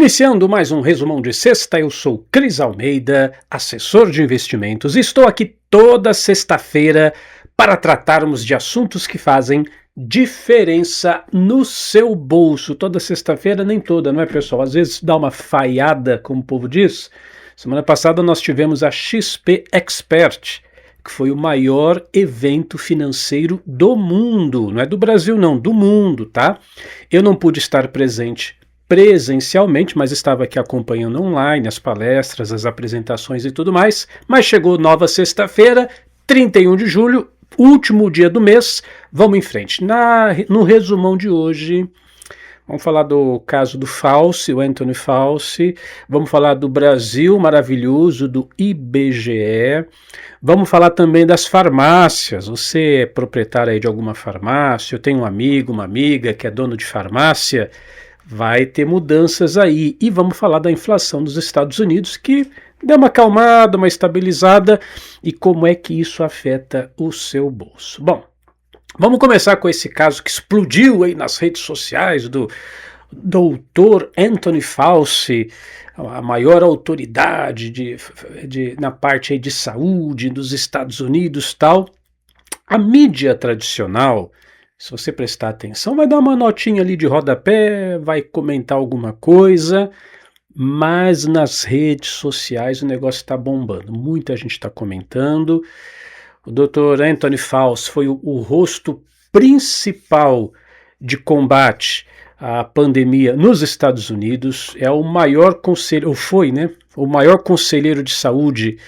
Iniciando mais um resumão de sexta, eu sou Cris Almeida, assessor de investimentos, e estou aqui toda sexta-feira para tratarmos de assuntos que fazem diferença no seu bolso. Toda sexta-feira, nem toda, não é, pessoal? Às vezes dá uma falhada, como o povo diz. Semana passada nós tivemos a XP Expert, que foi o maior evento financeiro do mundo. Não é do Brasil não, do mundo, tá? Eu não pude estar presente presencialmente, mas estava aqui acompanhando online as palestras, as apresentações e tudo mais. Mas chegou nova sexta-feira, 31 de julho, último dia do mês. Vamos em frente. No resumão de hoje, vamos falar do caso do Fauci, o Anthony Fauci. Vamos falar do Brasil maravilhoso, do IBGE. Vamos falar também das farmácias. Você é proprietário aí de alguma farmácia, eu tenho um amigo, uma amiga que é dono de farmácia, vai ter mudanças aí. E vamos falar da inflação dos Estados Unidos, que deu uma acalmada, uma estabilizada, e como é que isso afeta o seu bolso. Bom, vamos começar com esse caso que explodiu aí nas redes sociais do doutor Anthony Fauci, a maior autoridade na parte aí de saúde dos Estados Unidos, tal. A mídia tradicional, se você prestar atenção, vai dar uma notinha ali de rodapé, vai comentar alguma coisa, mas nas redes sociais o negócio está bombando. Muita gente está comentando. O Dr. Anthony Fauci foi o rosto principal de combate à pandemia nos Estados Unidos. É o maior conselheiro, foi, né? O maior conselheiro de saúde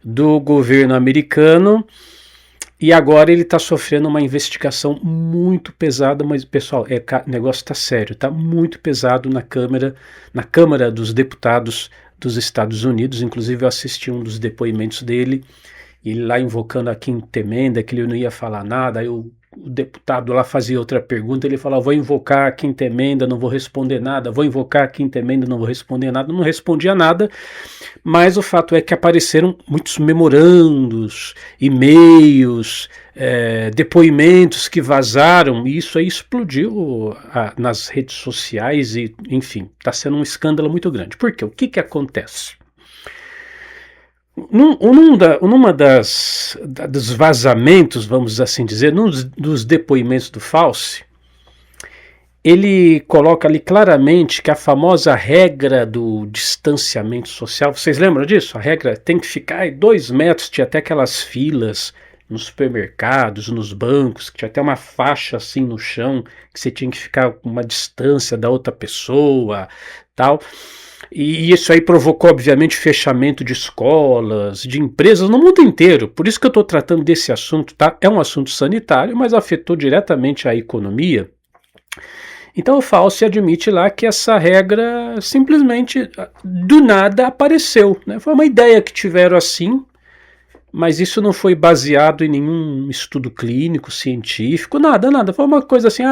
do governo americano. E agora ele está sofrendo uma investigação muito pesada, mas, pessoal, o negócio está sério, está muito pesado na Câmara dos Deputados dos Estados Unidos. Inclusive eu assisti um dos depoimentos dele, ele lá invocando a quinta emenda, que ele não ia falar nada. Aí o deputado lá fazia outra pergunta, ele falava: vou invocar a quinta emenda, não vou responder nada, vou invocar a quinta emenda, não vou responder nada. Não respondia nada, mas o fato é que apareceram muitos memorandos, e-mails, depoimentos que vazaram, e isso aí explodiu nas redes sociais e, enfim, está sendo um escândalo muito grande. Por quê? O que acontece? Numa dos vazamentos, vamos assim dizer, dos depoimentos do Fauci, ele coloca ali claramente que a famosa regra do distanciamento social, vocês lembram disso? A regra tem que ficar 2 metros, tinha até aquelas filas nos supermercados, nos bancos, que tinha até uma faixa assim no chão, que você tinha que ficar com uma distância da outra pessoa, tal. E isso aí provocou, obviamente, fechamento de escolas, de empresas no mundo inteiro. Por isso que eu estou tratando desse assunto, tá? É um assunto sanitário, mas afetou diretamente a economia. Então o Fauci admite lá que essa regra simplesmente do nada apareceu, né? Foi uma ideia que tiveram assim, mas isso não foi baseado em nenhum estudo clínico, científico, nada. Foi uma coisa assim,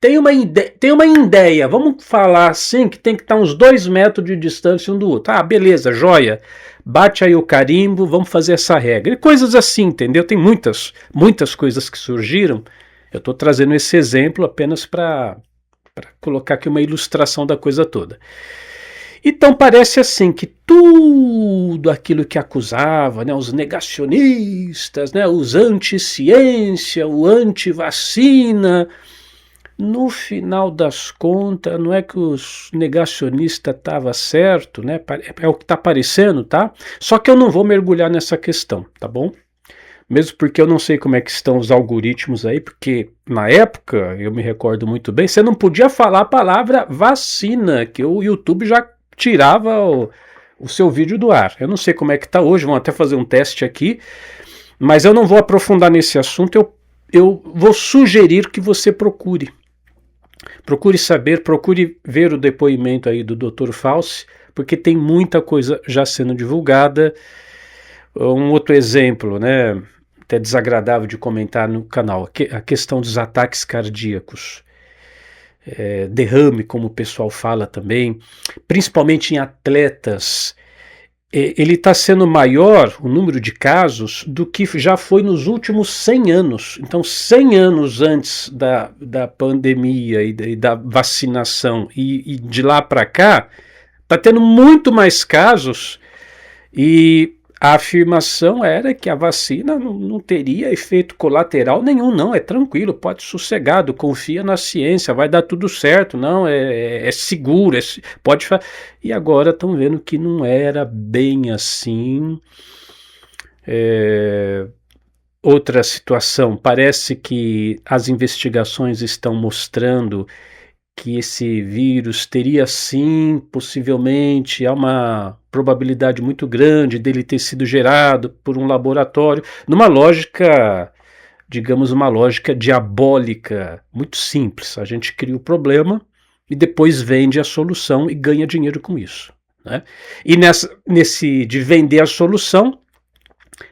tem uma ideia, vamos falar assim, que tem que estar uns 2 metros de distância um do outro. Beleza, joia, bate aí o carimbo, vamos fazer essa regra. E coisas assim, entendeu? Tem muitas coisas que surgiram. Eu estou trazendo esse exemplo apenas para colocar aqui uma ilustração da coisa toda. Então parece assim que tudo aquilo que acusava, né, os negacionistas, né, os anti-ciência, o anti-vacina, no final das contas, não é que os negacionistas estavam certo, né, é o que está parecendo, tá? Só que eu não vou mergulhar nessa questão, tá bom? Mesmo porque eu não sei como é que estão os algoritmos aí, porque na época, eu me recordo muito bem, você não podia falar a palavra vacina, que o YouTube já tirava o seu vídeo do ar. Eu não sei como é que está hoje, vamos até fazer um teste aqui, mas eu não vou aprofundar nesse assunto, eu vou sugerir que você procure saber, procure ver o depoimento aí do Dr. Fauci, porque tem muita coisa já sendo divulgada. Um outro exemplo, né, até desagradável de comentar no canal, a questão dos ataques cardíacos. Derrame, como o pessoal fala também, principalmente em atletas, ele está sendo maior, o número de casos, do que já foi nos últimos 100 anos. Então, 100 anos antes da pandemia e da vacinação, e de lá para cá, Está tendo muito mais casos e a afirmação era que a vacina não teria efeito colateral nenhum, não, é tranquilo, pode sossegado, confia na ciência, vai dar tudo certo, não, é seguro, pode fazer. E agora estão vendo que não era bem assim. Outra situação, parece que as investigações estão mostrando que esse vírus teria sim, possivelmente, há uma probabilidade muito grande dele ter sido gerado por um laboratório, numa lógica, digamos, uma lógica diabólica, muito simples. A gente cria o problema e depois vende a solução e ganha dinheiro com isso, né? E nesse de vender a solução,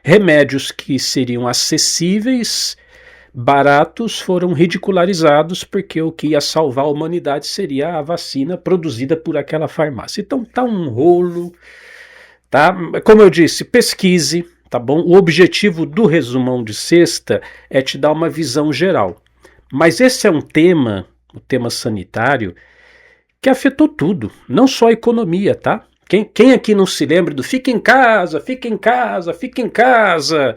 remédios que seriam acessíveis, baratos, foram ridicularizados porque o que ia salvar a humanidade seria a vacina produzida por aquela farmácia. Então tá um rolo, tá? Como eu disse, pesquise, tá bom? O objetivo do resumão de sexta é te dar uma visão geral. Mas esse é um tema, o tema sanitário, que afetou tudo, não só a economia, tá? Quem aqui não se lembra do fica em casa, fica em casa, fica em casa?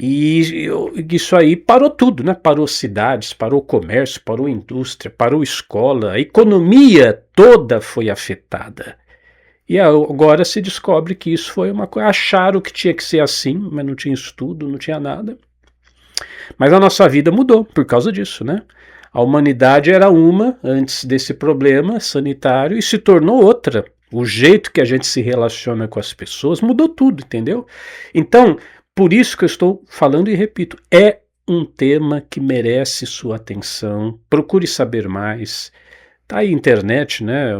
E isso aí parou tudo, né? Parou cidades, parou comércio, parou indústria, parou escola, a economia toda foi afetada. E agora se descobre que isso foi uma coisa. Acharam que tinha que ser assim, mas não tinha estudo, não tinha nada. Mas a nossa vida mudou por causa disso, né? A humanidade era uma antes desse problema sanitário e se tornou outra. O jeito que a gente se relaciona com as pessoas mudou tudo, entendeu? Então, por isso que eu estou falando e repito, é um tema que merece sua atenção. Procure saber mais. Tá aí a internet, né?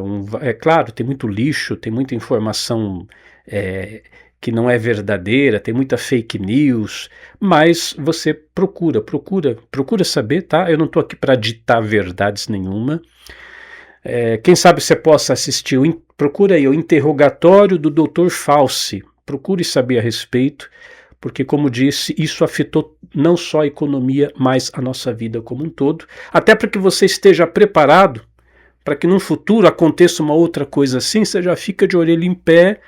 É claro, tem muito lixo, tem muita informação que não é verdadeira, tem muita fake news, mas você procura saber, tá? Eu não estou aqui para ditar verdades nenhuma. Quem sabe você possa assistir, procura aí o interrogatório do Dr. Fauci, procure saber a respeito, porque, como disse, isso afetou não só a economia, mas a nossa vida como um todo, até para que você esteja preparado para que no futuro aconteça uma outra coisa assim, você já fica de orelha em pé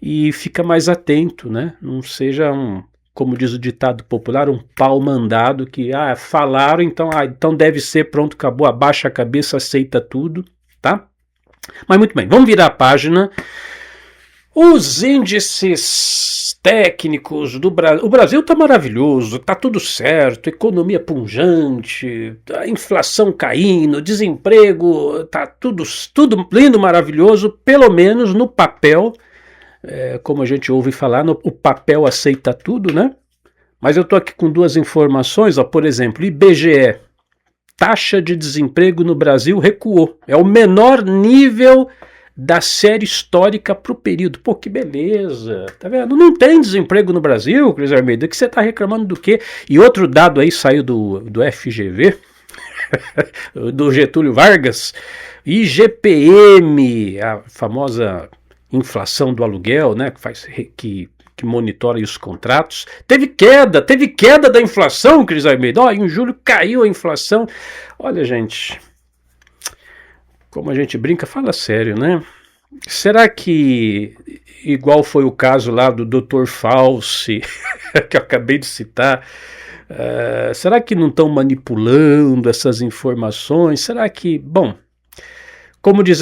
e fica mais atento, né? Não seja como diz o ditado popular, um pau mandado que, falaram, então deve ser, pronto, acabou, abaixa a cabeça, aceita tudo, tá? Mas muito bem, vamos virar a página. Os índices técnicos do Brasil. O Brasil está maravilhoso, está tudo certo, economia punjante, a inflação caindo, desemprego, está tudo lindo, maravilhoso, pelo menos no papel. Como a gente ouve falar, o papel aceita tudo, né? Mas eu estou aqui com duas informações, por exemplo, IBGE, taxa de desemprego no Brasil recuou, é o menor nível da série histórica para o período. Pô, que beleza, tá vendo? Não tem desemprego no Brasil, Cris Armeida, que você está reclamando do quê? E outro dado aí saiu do FGV, do Getúlio Vargas, IGPM, a famosa inflação do aluguel, né, que monitora os contratos, teve queda da inflação, Cris Armeida. Em julho caiu a inflação. Olha, gente, como a gente brinca, fala sério, né? Será que, igual foi o caso lá do Dr. Fauci, que eu acabei de citar, será que não estão manipulando essas informações? Será que, bom, como diz,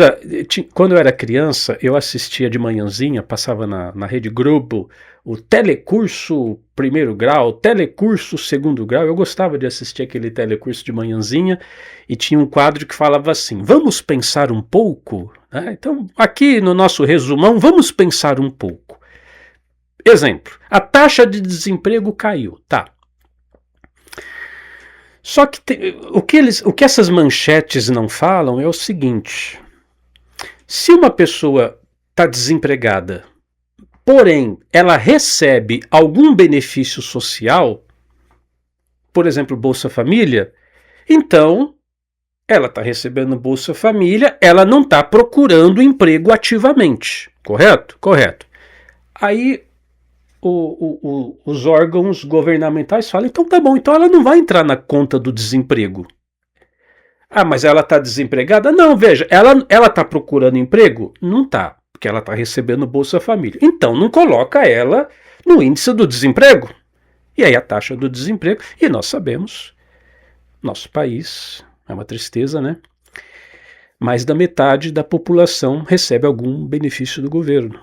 quando eu era criança, eu assistia de manhãzinha, passava na Rede Globo, o telecurso primeiro grau, telecurso segundo grau. Eu gostava de assistir aquele telecurso de manhãzinha e tinha um quadro que falava assim, vamos pensar um pouco? Então, aqui no nosso resumão, vamos pensar um pouco. Exemplo, a taxa de desemprego caiu, tá? Só que o que essas manchetes não falam é o seguinte, se uma pessoa está desempregada, porém ela recebe algum benefício social, por exemplo, Bolsa Família, então ela está recebendo Bolsa Família, ela não está procurando emprego ativamente, correto? Correto. Aí os órgãos governamentais falam, então tá bom, então ela não vai entrar na conta do desemprego. Ah, mas ela está desempregada? Não, veja, ela está procurando emprego? Não está, porque ela está recebendo Bolsa Família. Então, não coloca ela no índice do desemprego. E aí a taxa do desemprego, e nós sabemos, nosso país, é uma tristeza, né? Mais da metade da população recebe algum benefício do governo.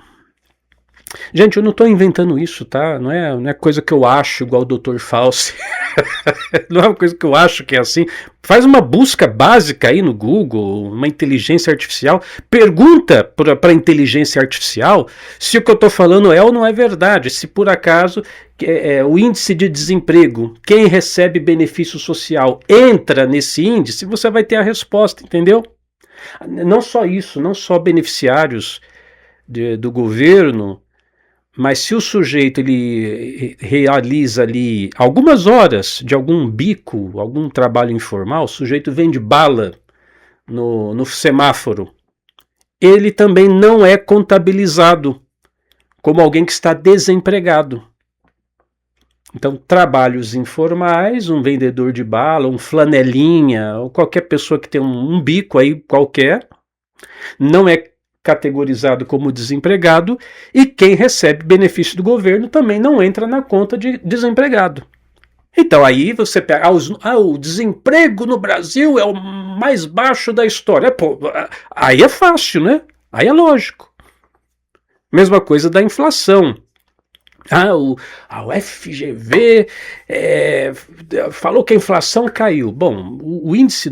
Gente, eu não estou inventando isso, tá? Não é coisa que eu acho igual o Dr. Fauci. Não é uma coisa que eu acho que é assim. Faz uma busca básica aí no Google, uma inteligência artificial. Pergunta para a inteligência artificial se o que eu estou falando é ou não é verdade. Se por acaso o índice de desemprego, quem recebe benefício social entra nesse índice, você vai ter a resposta, entendeu? Não só isso, não só beneficiários do governo, mas se o sujeito ele realiza ali algumas horas de algum bico, algum trabalho informal, o sujeito vende bala no semáforo, ele também não é contabilizado como alguém que está desempregado. Então, trabalhos informais, um vendedor de bala, um flanelinha, ou qualquer pessoa que tem um bico aí qualquer, não é categorizado como desempregado, e quem recebe benefício do governo também não entra na conta de desempregado. Então aí você pega, o desemprego no Brasil é o mais baixo da história. Pô, aí é fácil, né? Aí é lógico. Mesma coisa da inflação. O FGV falou que a inflação caiu. Bom, o índice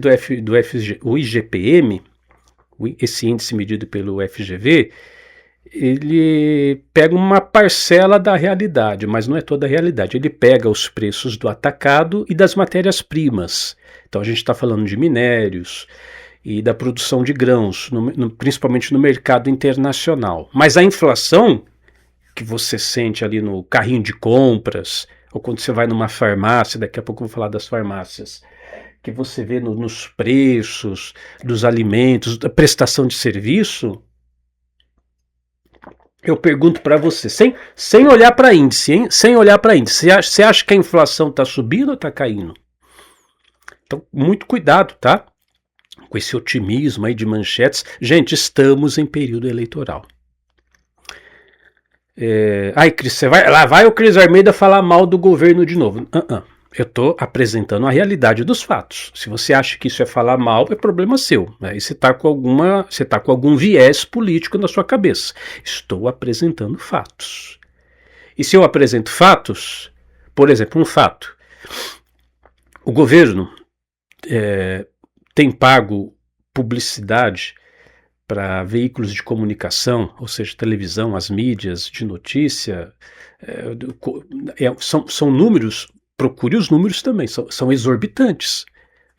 o IGPM, esse índice medido pelo FGV, ele pega uma parcela da realidade, mas não é toda a realidade. Ele pega os preços do atacado e das matérias-primas. Então a gente está falando de minérios e da produção de grãos, principalmente no mercado internacional. Mas a inflação que você sente ali no carrinho de compras, ou quando você vai numa farmácia, daqui a pouco eu vou falar das farmácias, que você vê nos preços dos alimentos, da prestação de serviço, eu pergunto para você, sem olhar para índice, hein? Sem olhar para índice, você acha que a inflação está subindo ou está caindo? Então, muito cuidado, tá? Com esse otimismo aí de manchetes. Gente, estamos em período eleitoral. Cris, lá vai o Cris Armeida falar mal do governo de novo. Eu estou apresentando a realidade dos fatos. Se você acha que isso é falar mal, é problema seu. Aí você está com algum viés político na sua cabeça. Estou apresentando fatos. E se eu apresento fatos, por exemplo, um fato. O governo tem pago publicidade para veículos de comunicação, ou seja, televisão, as mídias de notícia, são números, procure os números também, são exorbitantes.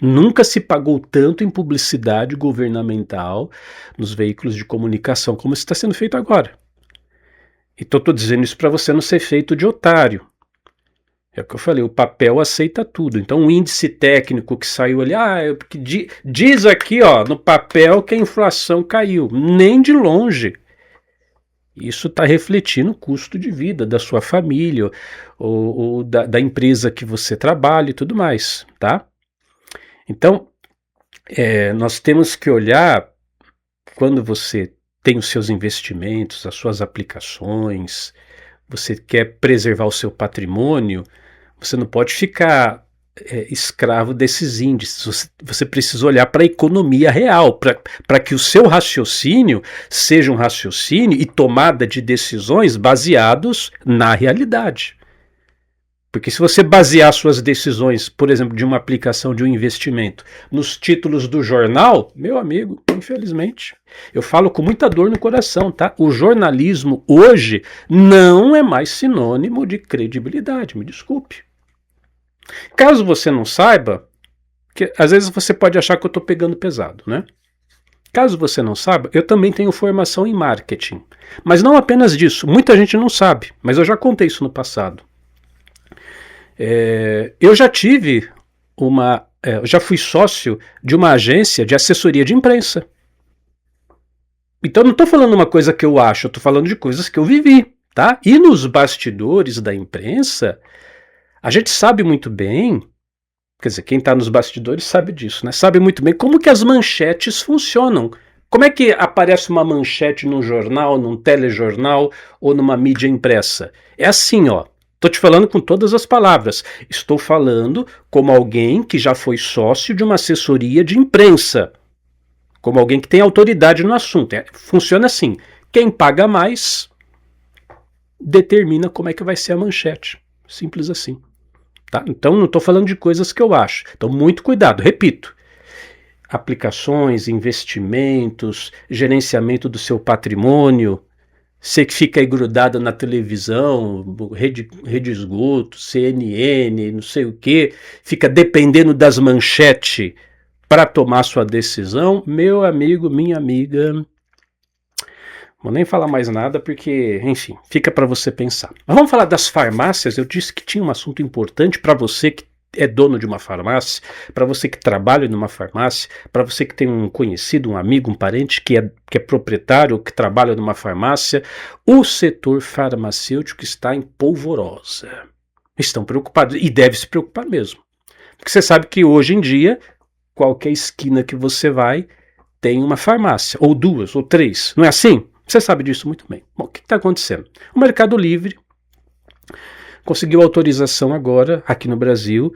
Nunca se pagou tanto em publicidade governamental nos veículos de comunicação como está sendo feito agora. Então estou dizendo isso para você não ser feito de otário. É o que eu falei, o papel aceita tudo. Então o índice técnico que saiu ali, diz aqui no papel que a inflação caiu. Nem de longe. Isso está refletindo o custo de vida da sua família, ou da empresa que você trabalha e tudo mais, tá? Então, nós temos que olhar, quando você tem os seus investimentos, as suas aplicações, você quer preservar o seu patrimônio, você não pode ficar escravo desses índices. Você precisa olhar para a economia real, para que o seu raciocínio seja um raciocínio e tomada de decisões baseados na realidade. Porque se você basear suas decisões, por exemplo, de uma aplicação de um investimento, nos títulos do jornal, meu amigo, infelizmente, eu falo com muita dor no coração, tá? O jornalismo hoje não é mais sinônimo de credibilidade, me desculpe. Caso você não saiba, que às vezes você pode achar que eu estou pegando pesado, né? Caso você não saiba, eu também tenho formação em marketing. Mas não apenas disso, muita gente não sabe, mas eu já contei isso no passado. Eu já tive já fui sócio de uma agência de assessoria de imprensa. Então não estou falando uma coisa que eu acho, eu estou falando de coisas que eu vivi, tá? E nos bastidores da imprensa, a gente sabe muito bem Quer dizer, quem está nos bastidores sabe disso, né? Sabe muito bem como que as manchetes funcionam. Como é que aparece uma manchete num jornal, num telejornal ou numa mídia impressa? É assim, ó. Estou te falando com todas as palavras. Estou falando como alguém que já foi sócio de uma assessoria de imprensa. Como alguém que tem autoridade no assunto. Funciona assim. Quem paga mais determina como é que vai ser a manchete. Simples assim. Tá? Então não estou falando de coisas que eu acho. Então muito cuidado. Repito. Aplicações, investimentos, gerenciamento do seu patrimônio. Você que fica aí grudado na televisão, rede esgoto, CNN, não sei o que, fica dependendo das manchetes para tomar sua decisão, meu amigo, minha amiga, vou nem falar mais nada porque, enfim, fica para você pensar. Mas vamos falar das farmácias. Eu disse que tinha um assunto importante para você que é dono de uma farmácia, para você que trabalha numa farmácia, para você que tem um conhecido, um amigo, um parente que é proprietário ou que trabalha numa farmácia. O setor farmacêutico está em polvorosa. Estão preocupados e deve se preocupar mesmo. Porque você sabe que hoje em dia, qualquer esquina que você vai, tem uma farmácia, ou duas, ou três. Não é assim? Você sabe disso muito bem. Bom, o que está acontecendo? O Mercado Livre conseguiu autorização agora, aqui no Brasil,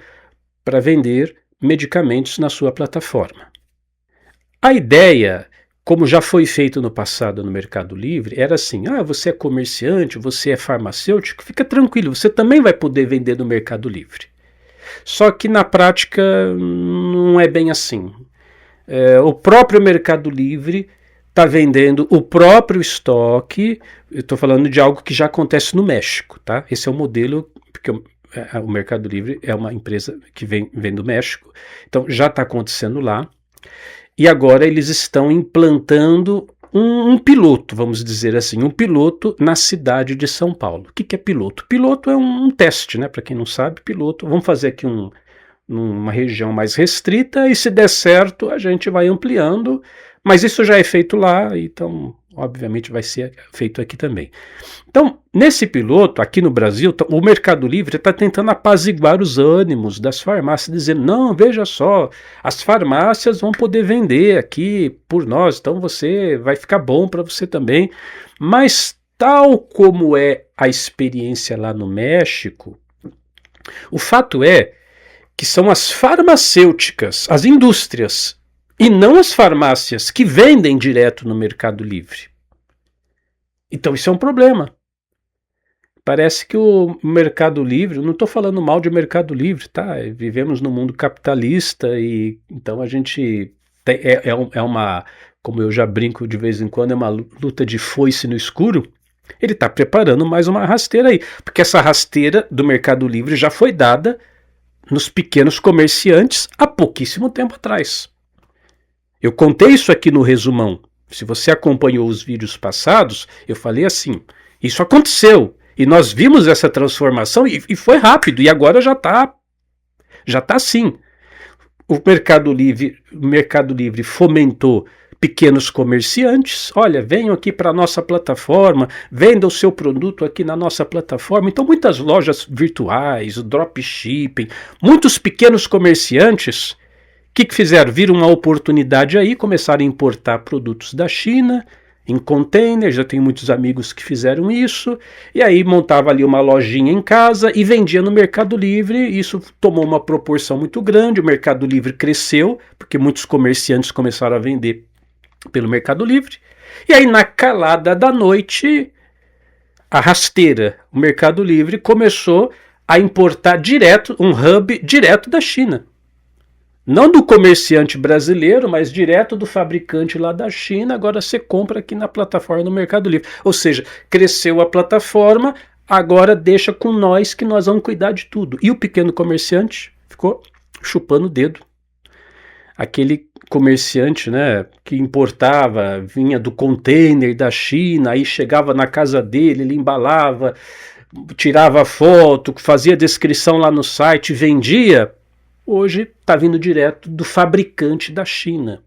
para vender medicamentos na sua plataforma. A ideia, como já foi feito no passado no Mercado Livre, era assim: você é comerciante, você é farmacêutico, fica tranquilo, você também vai poder vender no Mercado Livre. Só que na prática não é bem assim. O próprio Mercado Livre está vendendo o próprio estoque. Eu estou falando de algo que já acontece no México, tá? Esse é o modelo, porque o Mercado Livre é uma empresa que vem do México, então já está acontecendo lá. E agora eles estão implantando um piloto, vamos dizer assim, um piloto na cidade de São Paulo. O que é piloto? Piloto é um teste, né? Para quem não sabe, piloto. Vamos fazer aqui numa região mais restrita e se der certo a gente vai ampliando. Mas isso já é feito lá, então obviamente vai ser feito aqui também. Então, nesse piloto, aqui no Brasil, o Mercado Livre está tentando apaziguar os ânimos das farmácias, dizendo: não, veja só, as farmácias vão poder vender aqui por nós, então você vai ficar bom para você também. Mas tal como é a experiência lá no México, o fato é que são as farmacêuticas, as indústrias, e não as farmácias que vendem direto no Mercado Livre. Então isso é um problema. Parece que o Mercado Livre, não estou falando mal de Mercado Livre, tá? Vivemos num mundo capitalista e então a gente é uma, como eu já brinco de vez em quando, é uma luta de foice no escuro. Ele está preparando mais uma rasteira aí, porque essa rasteira do Mercado Livre já foi dada nos pequenos comerciantes há pouquíssimo tempo atrás. Eu contei isso aqui no resumão. Se você acompanhou os vídeos passados, eu falei assim: isso aconteceu e nós vimos essa transformação e foi rápido, e agora já está assim. O Mercado Livre fomentou pequenos comerciantes. Olha, venham aqui para a nossa plataforma, venda o seu produto aqui na nossa plataforma. Então muitas lojas virtuais, dropshipping, muitos pequenos comerciantes, o que fizeram? Viram uma oportunidade aí, começaram a importar produtos da China em container. Já tenho muitos amigos que fizeram isso, e aí montava ali uma lojinha em casa e vendia no Mercado Livre. Isso tomou uma proporção muito grande, o Mercado Livre cresceu, porque muitos comerciantes começaram a vender pelo Mercado Livre, e aí na calada da noite, a rasteira, o Mercado Livre começou a importar direto, um hub direto da China. Não do comerciante brasileiro, mas direto do fabricante lá da China. Agora você compra aqui na plataforma do Mercado Livre. Ou seja, cresceu a plataforma, agora deixa com nós que nós vamos cuidar de tudo. E o pequeno comerciante ficou chupando o dedo. Aquele comerciante, né, que importava, vinha do container da China, aí chegava na casa dele, ele embalava, tirava foto, fazia descrição lá no site, vendia. Hoje está vindo direto do fabricante da China.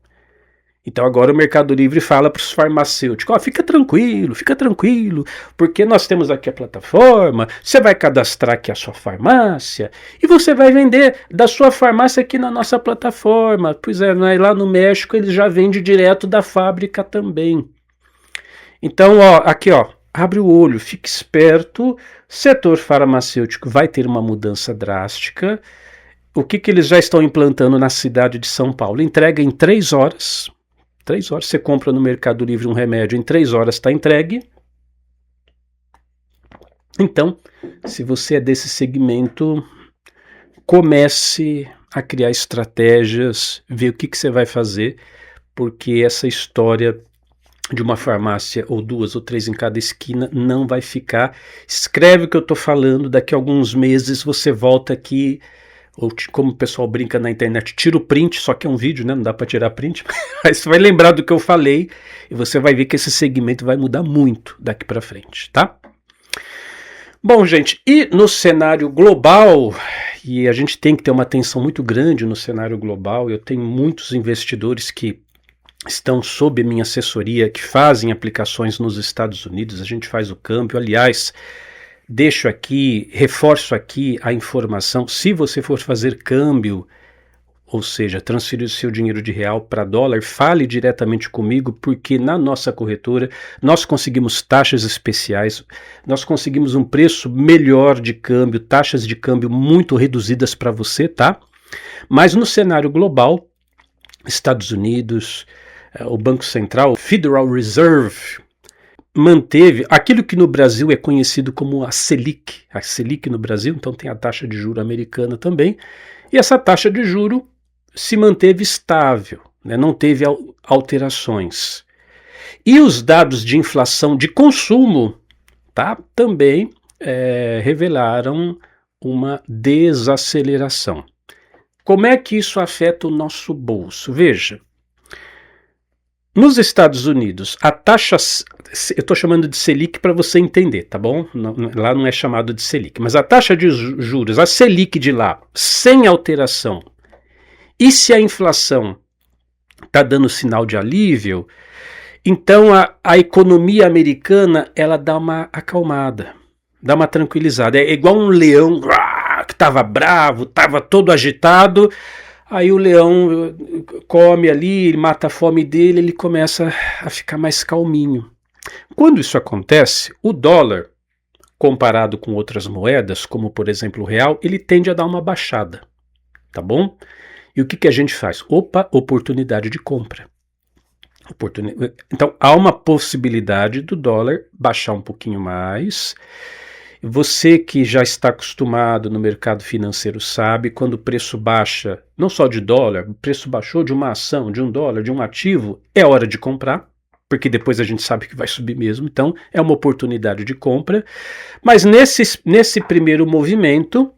Então agora o Mercado Livre fala para os farmacêuticos, fica tranquilo, porque nós temos aqui a plataforma, você vai cadastrar aqui a sua farmácia e você vai vender da sua farmácia aqui na nossa plataforma. Pois é, lá no México eles já vendem direto da fábrica também. Então, aqui, abre o olho, fique esperto, setor farmacêutico vai ter uma mudança drástica. O que eles já estão implantando na cidade de São Paulo? Entrega em 3 horas. 3 horas, você compra no Mercado Livre um remédio, em 3 horas está entregue. Então, se você é desse segmento, comece a criar estratégias, ver o que você vai fazer, porque essa história de uma farmácia ou 2 ou 3 em cada esquina não vai ficar. Escreve o que eu estou falando, daqui a alguns meses você volta aqui, ou como o pessoal brinca na internet, tira o print, só que é um vídeo, né? Não dá para tirar print, mas você vai lembrar do que eu falei e você vai ver que esse segmento vai mudar muito daqui para frente, tá? Bom, gente, e no cenário global, e a gente tem que ter uma atenção muito grande no cenário global, eu tenho muitos investidores que estão sob minha assessoria, que fazem aplicações nos Estados Unidos, a gente faz o câmbio, aliás, deixo aqui, reforço aqui a informação, se você for fazer câmbio, ou seja, transferir o seu dinheiro de real para dólar, fale diretamente comigo, porque na nossa corretora nós conseguimos taxas especiais, nós conseguimos um preço melhor de câmbio, taxas de câmbio muito reduzidas para você, tá? Mas no cenário global, Estados Unidos, o Banco Central, o Federal Reserve, manteve aquilo que no Brasil é conhecido como a Selic no Brasil, então tem a taxa de juro americana também, e essa taxa de juro se manteve estável, né, não teve alterações. E os dados de inflação de consumo, tá, também revelaram uma desaceleração. Como é que isso afeta o nosso bolso? Veja, nos Estados Unidos, a taxa, eu estou chamando de Selic para você entender, tá bom? Lá não é chamado de Selic, mas a taxa de juros, a Selic de lá, sem alteração, e se a inflação está dando sinal de alívio, então a economia americana ela dá uma acalmada, dá uma tranquilizada. É igual um leão que estava bravo, estava todo agitado, aí o leão come ali, ele mata a fome dele, ele começa a ficar mais calminho. Quando isso acontece, o dólar, comparado com outras moedas, como por exemplo o real, ele tende a dar uma baixada, tá bom? E o que a gente faz? Oportunidade de compra. Então há uma possibilidade do dólar baixar um pouquinho mais. Você que já está acostumado no mercado financeiro sabe, quando o preço baixa, não só de dólar, o preço baixou de uma ação, de $1, de um ativo, é hora de comprar, porque depois a gente sabe que vai subir mesmo, então é uma oportunidade de compra. Mas nesse primeiro movimento,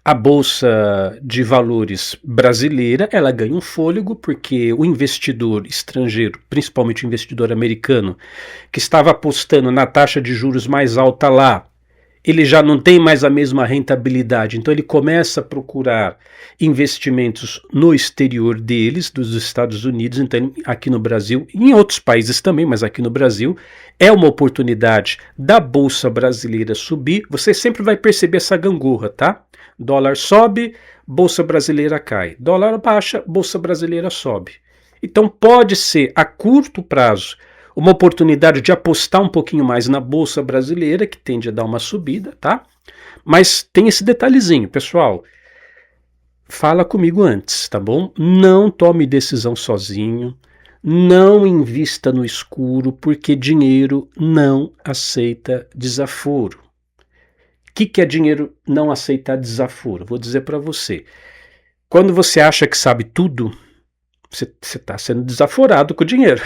a Bolsa de Valores brasileira, ela ganha um fôlego porque o investidor estrangeiro, principalmente o investidor americano, que estava apostando na taxa de juros mais alta lá, ele já não tem mais a mesma rentabilidade, então ele começa a procurar investimentos no exterior deles, dos Estados Unidos, então aqui no Brasil, e em outros países também, mas aqui no Brasil, é uma oportunidade da Bolsa brasileira subir, você sempre vai perceber essa gangorra, tá? Dólar sobe, Bolsa brasileira cai. Dólar baixa, Bolsa brasileira sobe. Então pode ser, a curto prazo, uma oportunidade de apostar um pouquinho mais na Bolsa brasileira, que tende a dar uma subida, tá? Mas tem esse detalhezinho, pessoal. Fala comigo antes, tá bom? Não tome decisão sozinho. Não invista no escuro, porque dinheiro não aceita desaforo. O que é dinheiro não aceitar desaforo? Vou dizer para você. Quando você acha que sabe tudo, você está sendo desaforado com o dinheiro.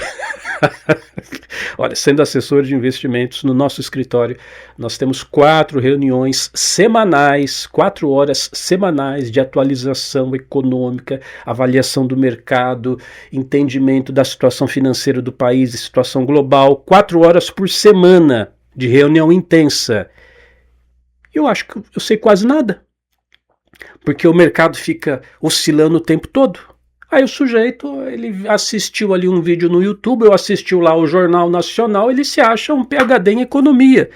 Olha, sendo assessor de investimentos no nosso escritório, nós temos 4 reuniões semanais, 4 horas semanais de atualização econômica, avaliação do mercado, entendimento da situação financeira do país e situação global, 4 horas por semana de reunião intensa. Eu acho que eu sei quase nada, porque o mercado fica oscilando o tempo todo. Aí o sujeito, ele assistiu ali um vídeo no YouTube, ou assistiu lá o Jornal Nacional, ele se acha um PhD em economia.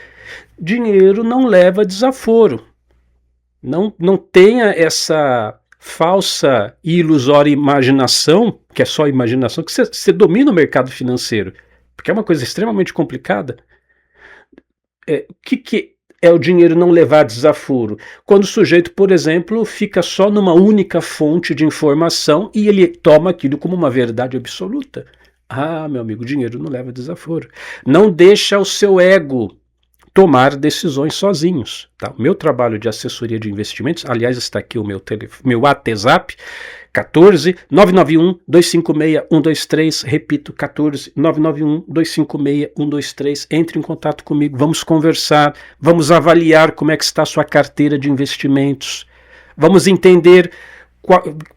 Dinheiro não leva desaforo. Não tenha essa falsa e ilusória imaginação, que é só imaginação, que você domina o mercado financeiro, porque é uma coisa extremamente complicada. O que é o dinheiro não levar desaforo? Quando o sujeito, por exemplo, fica só numa única fonte de informação e ele toma aquilo como uma verdade absoluta. Ah, meu amigo, o dinheiro não leva desaforo. Não deixa o seu ego tomar decisões sozinhos. Tá? O meu trabalho de assessoria de investimentos, aliás, está aqui o meu WhatsApp, 14 991 256 123, repito, 14 991 256 123, entre em contato comigo, vamos conversar, vamos avaliar como é que está a sua carteira de investimentos, vamos entender,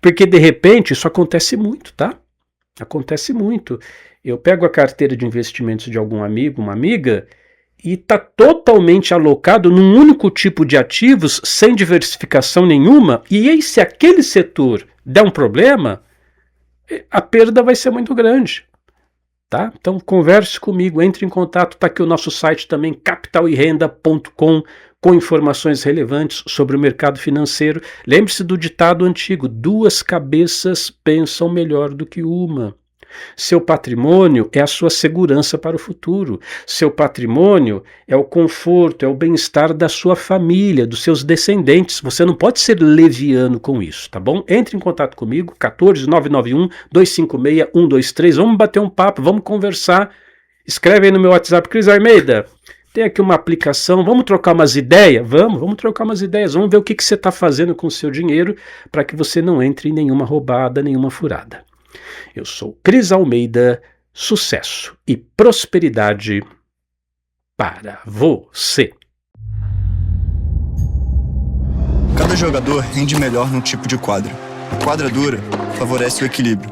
porque de repente isso acontece muito, tá? Acontece muito. Eu pego a carteira de investimentos de algum amigo, uma amiga, e está totalmente alocado num único tipo de ativos, sem diversificação nenhuma, e aí se aquele setor der um problema, a perda vai ser muito grande. Tá? Então converse comigo, entre em contato, está aqui o nosso site também, capitalerenda.com, com informações relevantes sobre o mercado financeiro. Lembre-se do ditado antigo, 2 cabeças pensam melhor do que uma. Seu patrimônio é a sua segurança para o futuro. Seu patrimônio é o conforto, é o bem-estar da sua família, dos seus descendentes. Você não pode ser leviano com isso, tá bom? Entre em contato comigo, 14 991 256 123. Vamos bater um papo, vamos conversar. Escreve aí no meu WhatsApp, Cris Almeida. Tem aqui uma aplicação, vamos trocar umas ideias? Vamos trocar umas ideias. Vamos ver o que você está fazendo com o seu dinheiro para que você não entre em nenhuma roubada, nenhuma furada. Eu sou Cris Almeida, sucesso e prosperidade para você. Cada jogador rende melhor num tipo de quadra. A quadra dura favorece o equilíbrio.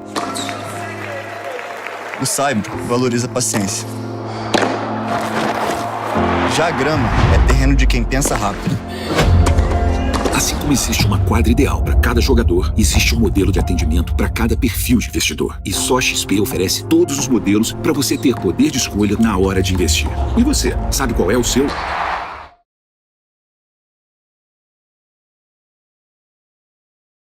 O saibro valoriza a paciência. Já a grama é terreno de quem pensa rápido. Assim como existe uma quadra ideal para cada jogador, existe um modelo de atendimento para cada perfil de investidor. E só a XP oferece todos os modelos para você ter poder de escolha na hora de investir. E você, sabe qual é o seu?